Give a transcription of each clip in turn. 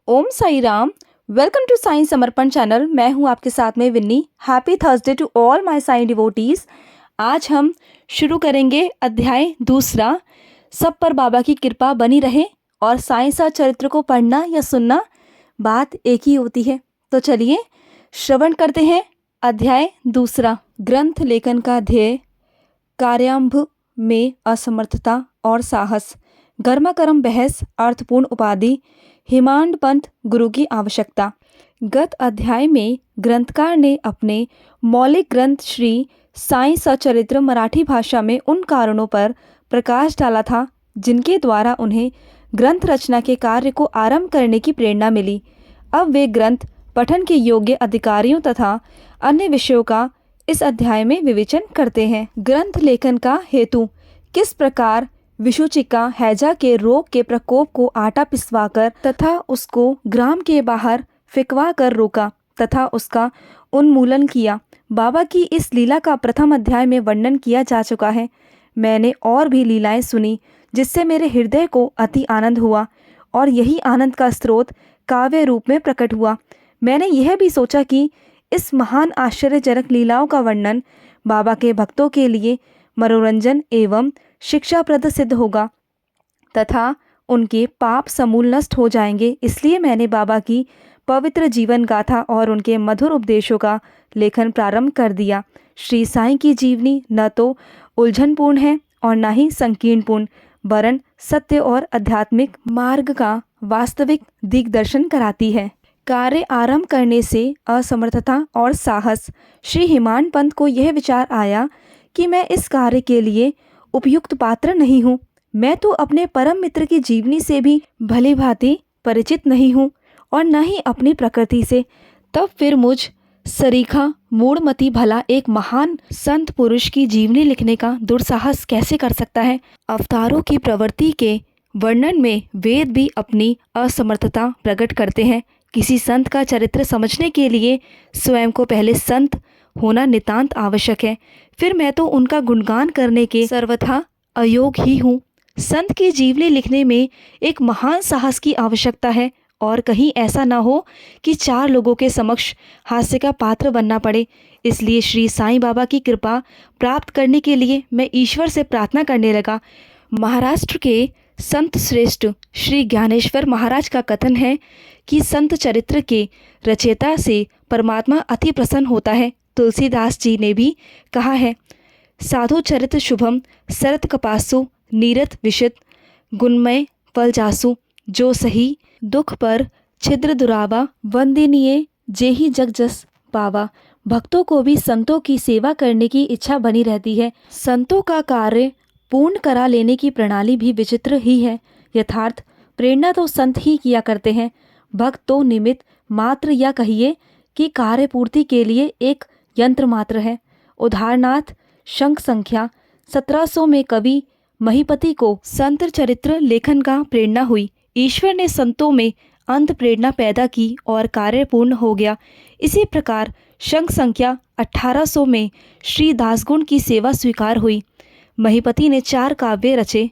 Om Sai Ram. Welcome to Sai Samarpan channel. मैं हूं आपके साथ में Vinni. Happy Thursday to all my Sai devotees. आज हम शुरू करेंगे अध्याय दूसरा। सब पर बाबा की कृपा बनी रहे। और साई सा चरित्र को पढ़ना या सुनना बात एक ही होती है। तो चलिए श्रवण करते हैं अध्याय दूसरा। ग्रंथ लेखन का ध्येय, कार्यारंभ में असमर्थता और साहस, गर्मागर्म बहस, अर्थपूर्ण उपाधि, हिमांड पंथ गुरु की आवश्यकता। गत अध्याय में ग्रंथकार ने अपने मौलिक ग्रंथ श्री साई सचरित्र मराठी भाषा में उन कारणों पर प्रकाश डाला था जिनके द्वारा उन्हें ग्रंथ रचना के कार्य को आरंभ करने की प्रेरणा मिली। अब वे ग्रंथ पठन के योग्य अधिकारियों तथा अन्य विषयों का इस अध्याय में विवेचन करते हैं। ग्रंथ लेखन का हेतु, किस प्रकार विषुचिका हैजा के रोग के प्रकोप को आटा पिसवाकर तथा उसको ग्राम के बाहर फिकवा कर रोका तथा उसका उन्मूलन किया। बाबा की इस लीला का प्रथम अध्याय में वर्णन किया जा चुका है। मैंने और भी लीलाएं सुनी जिससे मेरे हृदय को अति आनंद हुआ और यही आनंद का स्रोत काव्य रूप में प्रकट हुआ। मैंने यह भी सोचा कि इस महान आश्चर्यजनक लीलाओं का वर्णन बाबा के भक्तों के लिए मनोरंजन एवं शिक्षाप्रद सिद्ध होगा तथा उनके पाप समूल नष्ट हो जाएंगे। इसलिए मैंने बाबा की पवित्र जीवन गाथा और उनके मधुर उपदेशों का लेखन प्रारंभ कर दिया। श्री साईं की जीवनी न तो उलझनपूर्ण है और न ही संकीर्णपूर्ण, वरन सत्य और आध्यात्मिक मार्ग का वास्तविक दिग्दर्शन कराती है। कार्य आरंभ करने से असमर्थता और साहस। श्री हिमांड पंत को यह विचार आया कि मैं इस कार्य के लिए उपयुक्त पात्र नहीं हूँ। मैं तो अपने परम मित्र की जीवनी से भी भली भांति परिचित नहीं हूँ और न ही अपनी प्रकृति से। तब फिर मुझ सरीखा मूढ़मती भला एक महान संत पुरुष की जीवनी लिखने का दुस्साहस कैसे कर सकता है। अवतारों की प्रवृत्ति के वर्णन में वेद भी अपनी असमर्थता प्रकट करते हैं। किसी संत का चरित्र समझने के लिए स्वयं को पहले संत होना नितांत आवश्यक है। फिर मैं तो उनका गुणगान करने के सर्वथा अयोग्य ही हूँ। संत की जीवनी लिखने में एक महान साहस की आवश्यकता है और कहीं ऐसा ना हो कि चार लोगों के समक्ष हास्य का पात्र बनना पड़े। इसलिए श्री साईं बाबा की कृपा प्राप्त करने के लिए मैं ईश्वर से प्रार्थना करने लगा। महाराष्ट्र के संत श्रेष्ठ श्री ज्ञानेश्वर महाराज का कथन है कि संत चरित्र के रचयिता से परमात्मा अति प्रसन्न होता है। तुलसीदास जी ने भी कहा है, साधु चरित्र शुभम सरत कपासु नीरत विशित गुणमय फल जासु, जो सही दुख पर छिद्र दुरावा वंदनीय जेहि जग जस पावा। भक्तों को भी संतों की सेवा करने की इच्छा बनी रहती है। संतों का कार्य पूर्ण करा लेने की प्रणाली भी विचित्र ही है। यथार्थ प्रेरणा तो संत ही किया करते हैं, भक्त तो निमित्त मात्र या कहिए कि कार्य पूर्ति के लिए एक यंत्र मात्र है। उदाहरणार्थ शंख संख्या 1700 में कवि महीपति को संत चरित्र लेखन का प्रेरणा हुई। ईश्वर ने संतों में अंत प्रेरणा पैदा की और कार्य पूर्ण हो गया। इसी प्रकार शंख संख्या 1800 में श्री दासगुण की सेवा स्वीकार हुई। महीपति ने 4 काव्य रचे,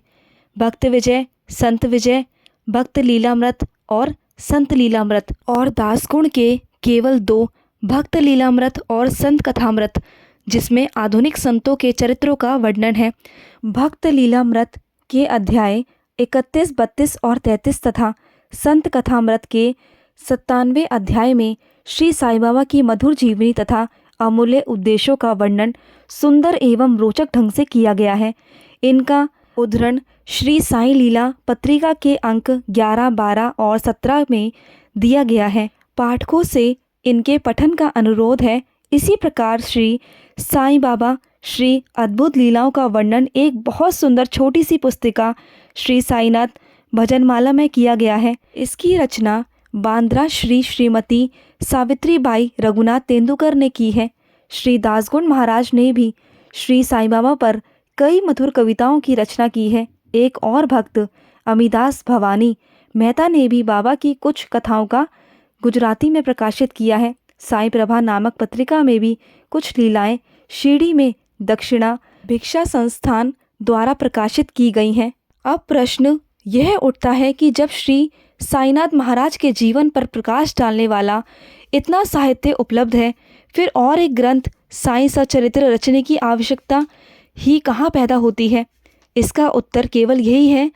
भक्त विजय, संत विजय, भक्त लीलामृत और संत लीलामृत, और दासगुण के केवल 2, भक्त लीलामृत और संत कथामृत, जिसमें आधुनिक संतों के चरित्रों का वर्णन है। भक्त लीलामृत के अध्याय 31, 32 और 33 तथा संत कथामृत के 97 अध्याय में श्री साईं बाबा की मधुर जीवनी तथा अमूल्य उपदेशों का वर्णन सुंदर एवं रोचक ढंग से किया गया है। इनका उद्धरण श्री साईं लीला पत्रिका के अंक 11, 12 और 17 में दिया गया है। पाठकों से इनके पठन का अनुरोध है। इसी प्रकार श्री साईं बाबा श्री अद्भुत लीलाओं का वर्णन एक बहुत सुंदर छोटी सी पुस्तिका श्री साईनाथ भजनमाला में किया गया है। इसकी रचना बांद्रा श्रीमती सावित्रीबाई रघुनाथ तेंदुलकर ने की है। श्री दासगुण महाराज ने भी श्री साईं बाबा पर कई मधुर कविताओं की रचना की है। एक और भक्त अमिदास भवानी मेहता ने भी बाबा की कुछ कथाओं का गुजराती में प्रकाशित किया है। साईं प्रभा नामक पत्रिका में भी कुछ लीलाएं शिरडी में दक्षिणा भिक्षा संस्थान द्वारा प्रकाशित की गई हैं। अब प्रश्न यह उठता है कि जब श्री साईनाथ महाराज के जीवन पर प्रकाश डालने वाला इतना साहित्य उपलब्ध है, फिर और एक ग्रंथ साईं सचरित्र रचने की आवश्यकता ही कहाँ पैदा होती है? इसका उत्तर केवल यही है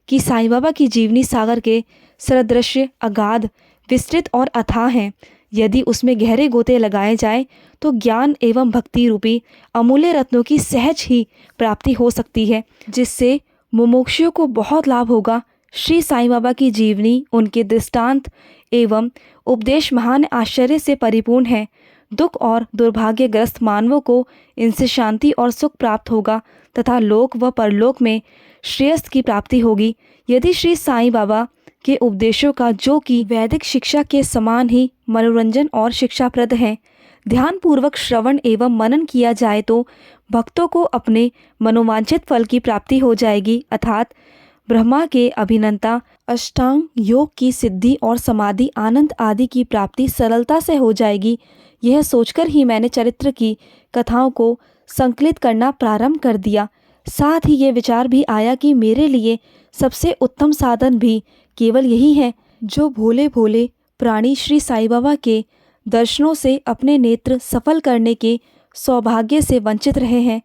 कि साईं बाबा की जीवनी सागर के सरदृश्य अगाध, विस्तृत और अथाह हैं। यदि उसमें गहरे गोते लगाए जाए तो ज्ञान एवं भक्ति रूपी अमूल्य रत्नों की सहज ही प्राप्ति हो सकती है, जिससे मुमुक्षुओं को बहुत लाभ होगा। श्री साईं बाबा की जीवनी, उनके दृष्टांत एवं उपदेश महान आश्चर्य से परिपूर्ण है। दुख और दुर्भाग्यग्रस्त मानवों को इनसे शांति और सुख प्राप्त होगा तथा लोक व परलोक में श्रेयस की प्राप्ति होगी। यदि श्री साईं बाबा के उपदेशों का, जो कि वैदिक शिक्षा के समान ही मनोरंजन और शिक्षाप्रद है, ध्यानपूर्वक श्रवण एवं मनन किया जाए तो भक्तों को अपने मनोवांछित फल की प्राप्ति हो जाएगी, अर्थात ब्रह्मा के अभिनंता अष्टांग योग की सिद्धि और समाधि आनंद आदि की प्राप्ति सरलता से हो जाएगी। यह सोचकर ही मैंने चरित्र की कथाओं को संकलित करना प्रारंभ कर दिया। साथ ही ये विचार भी आया कि मेरे लिए सबसे उत्तम साधन भी केवल यही है। जो भोले भोले प्राणी श्री साईं बाबा के दर्शनों से अपने नेत्र सफल करने के सौभाग्य से वंचित रहे हैं,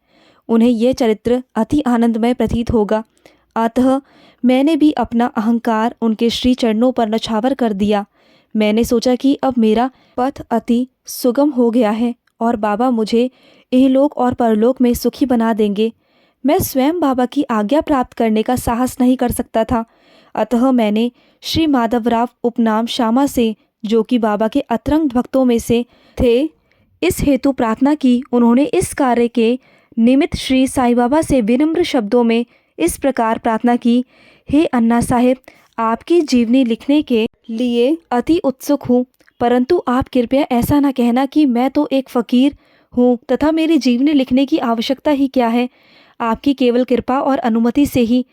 उन्हें यह चरित्र अति आनंदमय प्रतीत होगा। अतः मैंने भी अपना अहंकार उनके श्री चरणों पर नछावर कर दिया। मैंने सोचा कि अब मेरा पथ अति सुगम हो गया है और बाबा मुझे इहलोक और परलोक में सुखी बना देंगे। मैं स्वयं बाबा की आज्ञा प्राप्त करने का साहस नहीं कर सकता था, अतः मैंने श्री माधवराव उपनाम श्यामा से, जो कि बाबा के अतरंग भक्तों में से थे, इस हेतु प्रार्थना की। उन्होंने इस कार्य के निमित्त श्री साईं बाबा से विनम्र शब्दों में इस प्रकार प्रार्थना की, हे अन्ना साहेब, आपकी जीवनी लिखने के लिए अति उत्सुक हूँ, परंतु आप कृपया ऐसा न कहना कि मैं तो एक फ़कीर हूँ तथा मेरी जीवनी लिखने की आवश्यकता ही क्या है। आपकी केवल कृपा और अनुमति से ही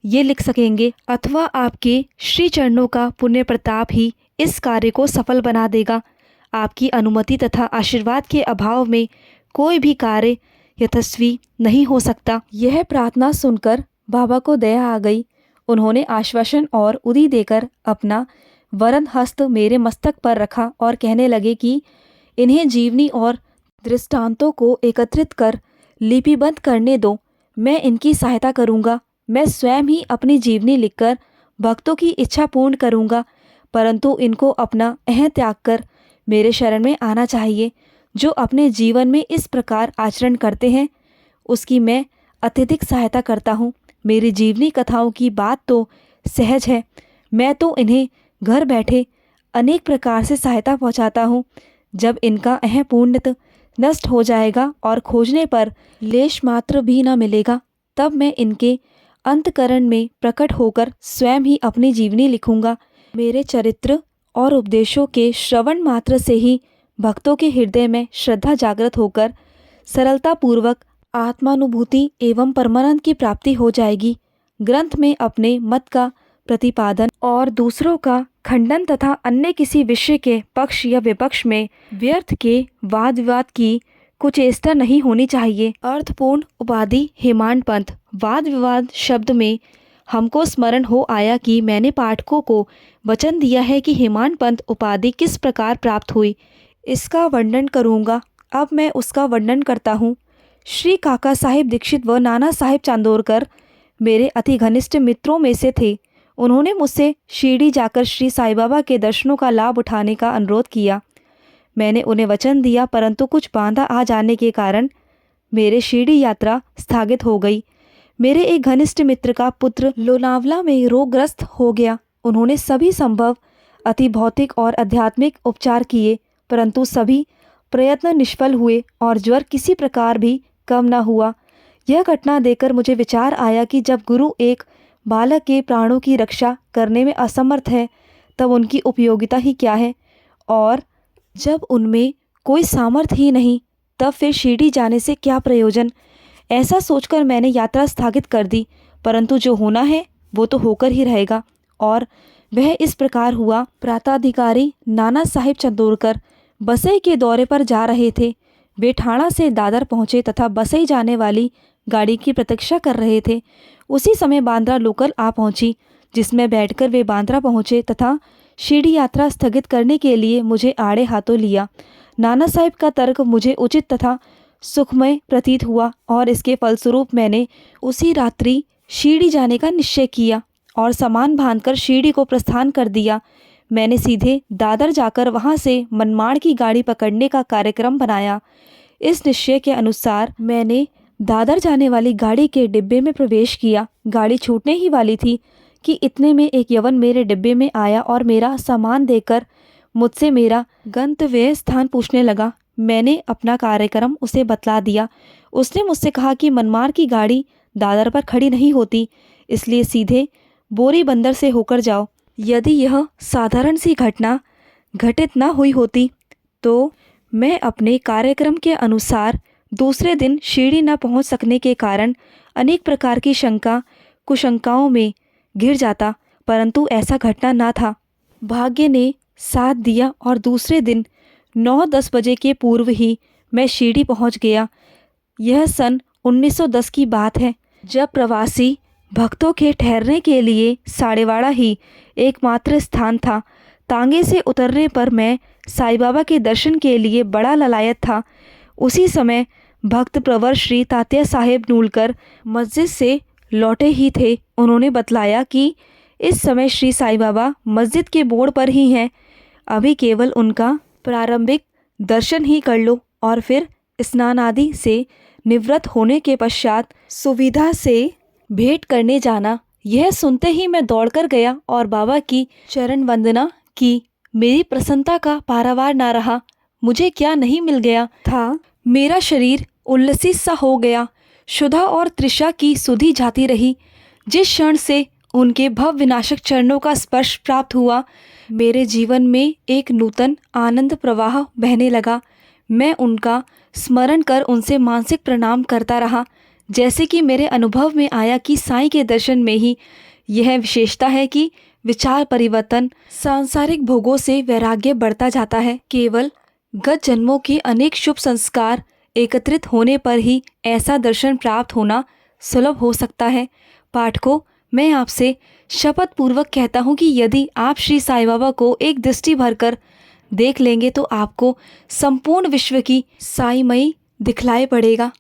ये लिख सकेंगे, अथवा आपके श्री चरणों का पुण्य प्रताप ही इस कार्य को सफल बना देगा। आपकी अनुमति तथा आशीर्वाद के अभाव में कोई भी कार्य यशस्वी नहीं हो सकता। यह प्रार्थना सुनकर बाबा को दया आ गई। उन्होंने आश्वासन और उदी देकर अपना वरद हस्त मेरे मस्तक पर रखा और कहने लगे कि इन्हें जीवनी और दृष्टांतों को एकत्रित कर लिपिबद्ध करने दो। मैं इनकी सहायता करूँगा। मैं स्वयं ही अपनी जीवनी लिखकर भक्तों की इच्छा पूर्ण करूँगा, परंतु इनको अपना अहं त्याग कर मेरे शरण में आना चाहिए। जो अपने जीवन में इस प्रकार आचरण करते हैं, उसकी मैं अत्यधिक सहायता करता हूँ। मेरी जीवनी कथाओं की बात तो सहज है, मैं तो इन्हें घर बैठे अनेक प्रकार से सहायता पहुँचाता हूँ। जब इनका अहं पूर्णतः नष्ट हो जाएगा और खोजने पर लेश मात्र भी न मिलेगा, तब मैं इनके अंतकरण में प्रकट होकर स्वयं ही अपनी जीवनी लिखूंगा। मेरे चरित्र और उपदेशों के श्रवण मात्र से ही भक्तों के हृदय में श्रद्धा जागृत होकर सरलतापूर्वक आत्मानुभूति एवं परमानंद की प्राप्ति हो जाएगी। ग्रंथ में अपने मत का प्रतिपादन और दूसरों का खंडन तथा अन्य किसी विषय के पक्ष या विपक्ष में व्यर्थ के वाद विवाद की कुचेष्टा नहीं होनी चाहिए। अर्थपूर्ण उपाधि हेमांड पंथ। वाद विवाद शब्द में हमको स्मरण हो आया कि मैंने पाठकों को वचन दिया है कि हेमांड पंथ उपाधि किस प्रकार प्राप्त हुई, इसका वर्णन करूँगा। अब मैं उसका वर्णन करता हूँ। श्री काका साहिब दीक्षित व नाना साहिब चांदोरकर मेरे अति घनिष्ठ मित्रों में से थे। उन्होंने मुझसे शिरडी जाकर श्री साईं बाबा के दर्शनों का लाभ उठाने का अनुरोध किया। मैंने उन्हें वचन दिया, परंतु कुछ बाधा आ जाने के कारण मेरे शिरडी यात्रा स्थगित हो गई। मेरे एक घनिष्ठ मित्र का पुत्र लोनावला में रोगग्रस्त हो गया। उन्होंने सभी संभव अति भौतिक और आध्यात्मिक उपचार किए, परंतु सभी प्रयत्न निष्फल हुए और ज्वर किसी प्रकार भी कम न हुआ। यह घटना देखकर मुझे विचार आया कि जब गुरु एक बालक के प्राणों की रक्षा करने में असमर्थ है, तब उनकी उपयोगिता ही क्या है, और जब उनमें कोई सामर्थ्य ही नहीं, तब फिर शिरडी जाने से क्या प्रयोजन। ऐसा सोचकर मैंने यात्रा स्थगित कर दी, परंतु जो होना है वो तो होकर ही रहेगा। और वह इस प्रकार हुआ। प्राताधिकारी नाना साहिब चंदोरकर बसई के दौरे पर जा रहे थे। वे ठाणा से दादर पहुँचे तथा बसई जाने वाली गाड़ी की प्रतीक्षा कर रहे थे। उसी समय बांद्रा लोकल आ पहुँची। जिसमें बैठकर वे बांद्रा पहुँचे तथा शिरडी यात्रा स्थगित करने के लिए मुझे आड़े हाथों लिया। नाना साहब का तर्क मुझे उचित तथा सुखमय प्रतीत हुआ और इसके फलस्वरूप मैंने उसी रात्रि शिरडी जाने का निश्चय किया और सामान बांधकर शिरडी को प्रस्थान कर दिया। मैंने सीधे दादर जाकर वहां से मनमाड़ की गाड़ी पकड़ने का कार्यक्रम बनाया। इस निश्चय के अनुसार मैंने दादर जाने वाली गाड़ी के डिब्बे में प्रवेश किया। गाड़ी छूटने ही वाली थी कि इतने में एक यवन मेरे डिब्बे में आया और मेरा सामान देकर मुझसे मेरा गंतव्य स्थान पूछने लगा। मैंने अपना कार्यक्रम उसे बतला दिया। उसने मुझसे कहा कि मनमाड़ की गाड़ी दादर पर खड़ी नहीं होती, इसलिए सीधे बोरी बंदर से होकर जाओ। यदि यह साधारण सी घटना घटित न हुई होती तो मैं अपने कार्यक्रम के अनुसार दूसरे दिन शिरडी न पहुंच सकने के कारण अनेक प्रकार की शंका कुशंकाओं में घिर जाता, परंतु ऐसा घटना न था। भाग्य ने साथ दिया और दूसरे दिन 9-10 बजे के पूर्व ही मैं शिरडी पहुंच गया। यह सन 1910 की बात है, जब प्रवासी भक्तों के ठहरने के लिए साड़ेवाड़ा ही एकमात्र स्थान था। तांगे से उतरने पर मैं साईं बाबा के दर्शन के लिए बड़ा ललायत था। उसी समय भक्त प्रवर श्री तात्या साहेब नूलकर मस्जिद से लौटे ही थे। उन्होंने बतलाया कि इस समय श्री साईं बाबा मस्जिद के मोड़ पर ही हैं, अभी केवल उनका प्रारंभिक दर्शन ही कर लो और फिर स्नान आदि से निवृत्त होने के पश्चात सुविधा से भेंट करने जाना। यह सुनते ही मैं दौड़कर गया और बाबा की चरण वंदना की। मेरी प्रसन्नता का पारावार ना रहा। मुझे क्या नहीं मिल गया था। मेरा शरीर उल्लसित सा हो गया। क्षुधा और तृषा की सुधि जाती रही। जिस क्षण से उनके भव विनाशक चरणों का स्पर्श प्राप्त हुआ, मेरे जीवन में एक नूतन आनंद प्रवाह बहने लगा। मैं उनका स्मरण कर उनसे मानसिक प्रणाम करता रहा। जैसे कि मेरे अनुभव में आया कि साईं के दर्शन में ही यह विशेषता है कि विचार परिवर्तन, सांसारिक भोगों से वैराग्य बढ़ता जाता है। केवल गत जन्मों के अनेक शुभ संस्कार एकत्रित होने पर ही ऐसा दर्शन प्राप्त होना सुलभ हो सकता है। पाठकों, मैं आपसे शपथ पूर्वक कहता हूँ कि यदि आप श्री साईं बाबा को एक दृष्टि भरकर देख लेंगे तो आपको संपूर्ण विश्व की साईमयी दिखलाई पड़ेगा।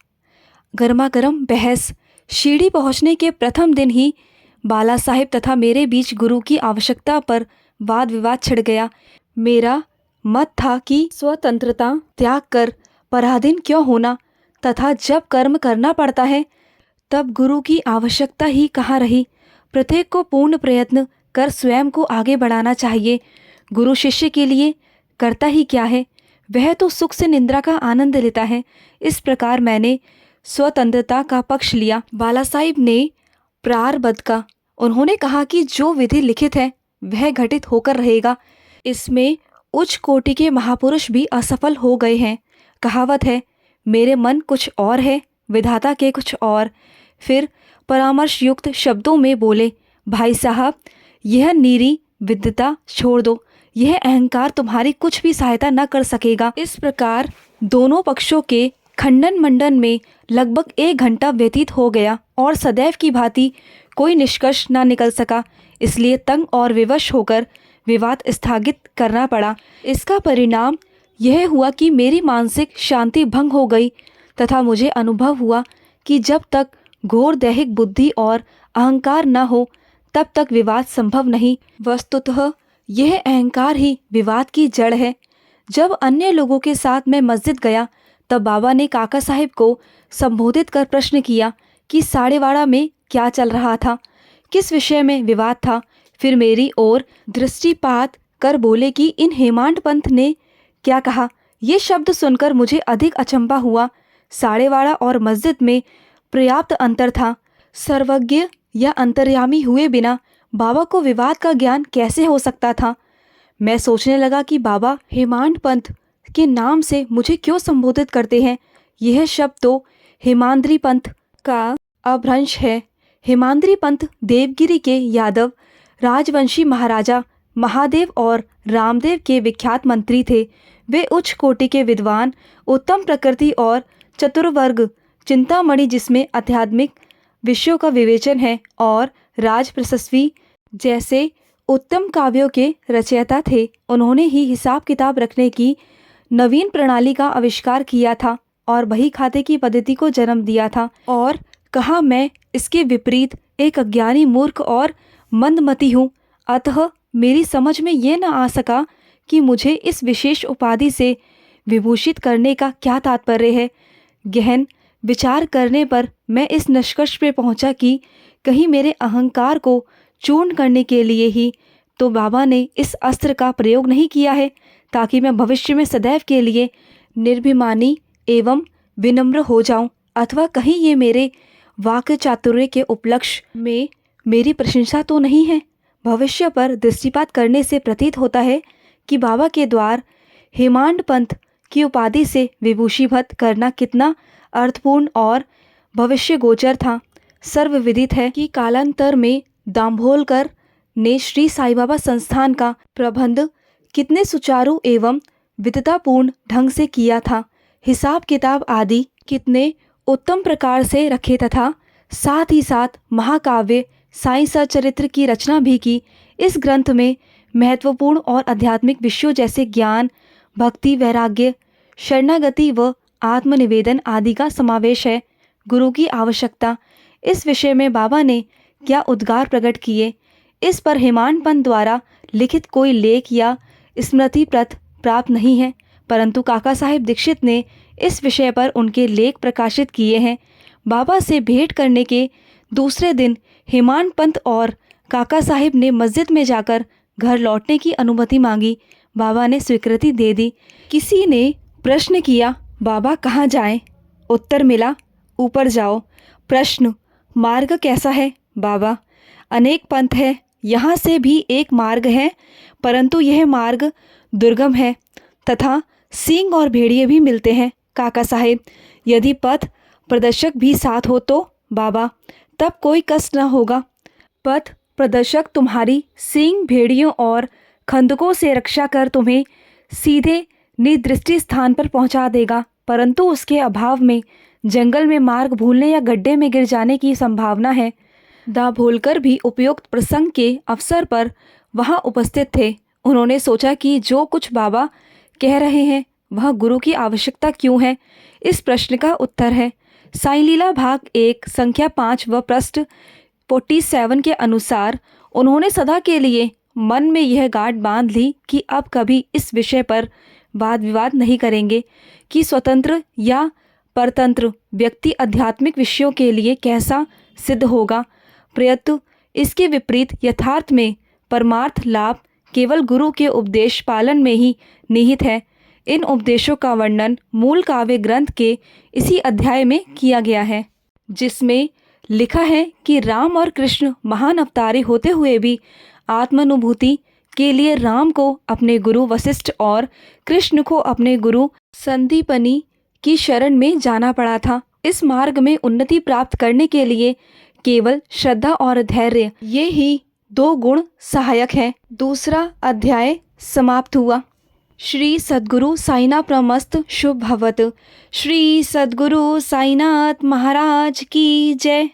गर्मा गर्म बहस। शिरडी पहुँचने के प्रथम दिन ही बाला साहेब तथा मेरे बीच गुरु की आवश्यकता पर वाद विवाद छिड़ गया। मेरा मत था कि स्वतंत्रता त्याग कर पराधीन क्यों होना तथा जब कर्म करना पड़ता है तब गुरु की आवश्यकता ही कहाँ रही। प्रत्येक को पूर्ण प्रयत्न कर स्वयं को आगे बढ़ाना चाहिए। गुरु शिष्य के लिए करता ही क्या है, वह तो सुख से निद्रा का आनंद लेता है। इस प्रकार मैंने स्वतंत्रता का पक्ष लिया। बाला साहिब ने प्रारब्ध का। उन्होंने कहा कि जो विधि लिखित है वह घटित होकर रहेगा। इसमें उच्च कोटि के महापुरुष भी असफल हो गए हैं। कहावत है, मेरे मन कुछ और है, विधाता के कुछ और। फिर परामर्श युक्त शब्दों में बोले, भाई साहब, यह नीरी विद्वता छोड़ दो, यह अहंकार तुम्हारी कुछ भी सहायता न कर सकेगा। इस प्रकार दोनों पक्षों के खंडन मंडन में लगभग 1 घंटा व्यतीत हो गया और सदैव की भांति कोई निष्कर्ष न निकल सका। इसलिए तंग और विवश होकर विवाद स्थगित करना पड़ा। इसका परिणाम यह हुआ कि मेरी मानसिक शांति भंग हो गई तथा मुझे अनुभव हुआ कि जब तक घोर दैहिक बुद्धि और अहंकार न हो तब तक विवाद संभव नहीं। वस्तुतः यह अहंकार ही विवाद की जड़ है। जब अन्य लोगों के साथ मैं मस्जिद गया तब बाबा ने काका साहिब को संबोधित कर प्रश्न किया कि साड़ेवाड़ा में क्या चल रहा था, किस विषय में विवाद था। फिर मेरी ओर दृष्टिपात कर बोले कि इन हेमांड पंथ ने क्या कहा। ये शब्द सुनकर मुझे अधिक अचंभा हुआ। साड़ेवाड़ा और मस्जिद में पर्याप्त अंतर था। सर्वज्ञ या अंतर्यामी हुए बिना बाबा को विवाद का ज्ञान कैसे हो सकता था। मैं सोचने लगा कि बाबा हेमांड पंथ के नाम से मुझे क्यों संबोधित करते हैं। यह शब्द तो हेमांद्री पंथ का अपभ्रंश है। हेमांद्री पंथ देवगिरी के यादव राजवंशी महाराजा महादेव और रामदेव के विख्यात मंत्री थे। वे उच्च कोटि के विद्वान, उत्तम प्रकृति और चतुर्वर्ग चिंतामणि जिसमें आध्यात्मिक विषयों का विवेचन है और राज प्रशस्वी जैसे उत्तम काव्यों के रचयिता थे, उन्होंने ही हिसाब किताब रखने की नवीन प्रणाली का आविष्कार किया था और बही खाते की पद्धति को जन्म दिया था। और कहा मैं इसके विपरीत एक अज्ञानी मूर्ख और मंदमती हूँ, अतः मेरी समझ में ये न आ सका कि मुझे इस विशेष उपाधि से विभूषित करने का क्या तात्पर्य है। गहन विचार करने पर मैं इस निष्कर्ष पे पहुंचा कि कहीं मेरे अहंकार को चूर्ण करने के लिए ही तो बाबा ने इस अस्त्र का प्रयोग नहीं किया है, ताकि मैं भविष्य में सदैव के लिए निर्भिमानी एवं विनम्र हो जाऊं, अथवा कहीं ये मेरे वाक्य चातुर्य के उपलक्ष्य में मेरी प्रशंसा तो नहीं है। भविष्य पर दृष्टिपात करने से प्रतीत होता है कि बाबा के द्वार हेमांड पंथ की उपाधि से विभूषीभूत करना कितना अर्थपूर्ण और भविष्य गोचर था। सर्वविदित है कि कालांतर में दाम्भोलकर ने श्री साईं बाबा संस्थान का प्रबंध कितने सुचारू एवं विद्वतापूर्ण ढंग से किया था। हिसाब किताब आदि कितने उत्तम प्रकार से रखे तथा साथ ही साथ महाकाव्य साईं सचरित्र की रचना भी की। इस ग्रंथ में महत्वपूर्ण और आध्यात्मिक विषयों जैसे ज्ञान, भक्ति, वैराग्य, शरणागति व आत्मनिवेदन आदि का समावेश है। गुरु की आवश्यकता, इस विषय में बाबा ने क्या उद्गार प्रकट किए, इस पर हेमांड पंथ द्वारा लिखित कोई लेख या स्मृति प्रत प्राप्त नहीं है, परंतु काका साहेब दीक्षित ने इस विषय पर उनके लेख प्रकाशित किए हैं। बाबा से भेंट करने के दूसरे दिन हेमांड पंथ और काका साहेब ने मस्जिद में जाकर घर लौटने की अनुमति मांगी। बाबा ने स्वीकृति दे दी। किसी ने प्रश्न किया, बाबा कहाँ जाएं? उत्तर मिला, ऊपर जाओ। प्रश्न, मार्ग कैसा है? बाबा, अनेक पंथ है, यहाँ से भी एक मार्ग है, परंतु यह मार्ग दुर्गम है तथा सींग और भेड़िए भी मिलते हैं। काका साहेब, यदि पथ प्रदर्शक भी साथ हो तो? बाबा, तब कोई कष्ट न होगा। पथ प्रदर्शक तुम्हारी सींग, भेड़ियों और खंदकों से रक्षा कर तुम्हें सीधे निर्दिष्ट स्थान पर पहुंचा देगा, परंतु उसके अभाव में जंगल में मार्ग भूलने या गड्ढे में गिर जाने की संभावना है। दाभोलकर भी उपयुक्त प्रसंग के अवसर पर वहां उपस्थित थे। उन्होंने सोचा कि जो कुछ बाबा कह रहे हैं वह गुरु की आवश्यकता क्यों है। इस प्रश्न का उत्तर है साईं लीला भाग 1 संख्या 5 व पृष्ठ 47 के अनुसार उन्होंने सदा के लिए मन में यह गांठ बांध ली कि अब कभी इस विषय पर वाद विवाद नहीं करेंगे कि स्वतंत्र या परतंत्र व्यक्ति आध्यात्मिक विषयों के लिए कैसा सिद्ध होगा। प्रयत्न इसके विपरीत यथार्थ में परमार्थ लाभ केवल गुरु के उपदेश पालन में ही निहित है। इन उपदेशों का वर्णन मूल काव्य ग्रंथ के इसी अध्याय में किया गया है, जिसमें लिखा है कि राम और कृष्ण महान अवतारी होते हुए भी आत्मानुभूति के लिए राम को अपने गुरु वशिष्ठ और कृष्ण को अपने गुरु संदीपनी की शरण में जाना पड़ा था। इस मार्ग में उन्नति प्राप्त करने के लिए केवल श्रद्धा और धैर्य, ये ही 2 गुण सहायक है। दूसरा अध्याय समाप्त हुआ। श्री सद्गुरु साईनाथ प्रमस्त शुभ भवत। श्री सद्गुरु साईनाथ महाराज की जय।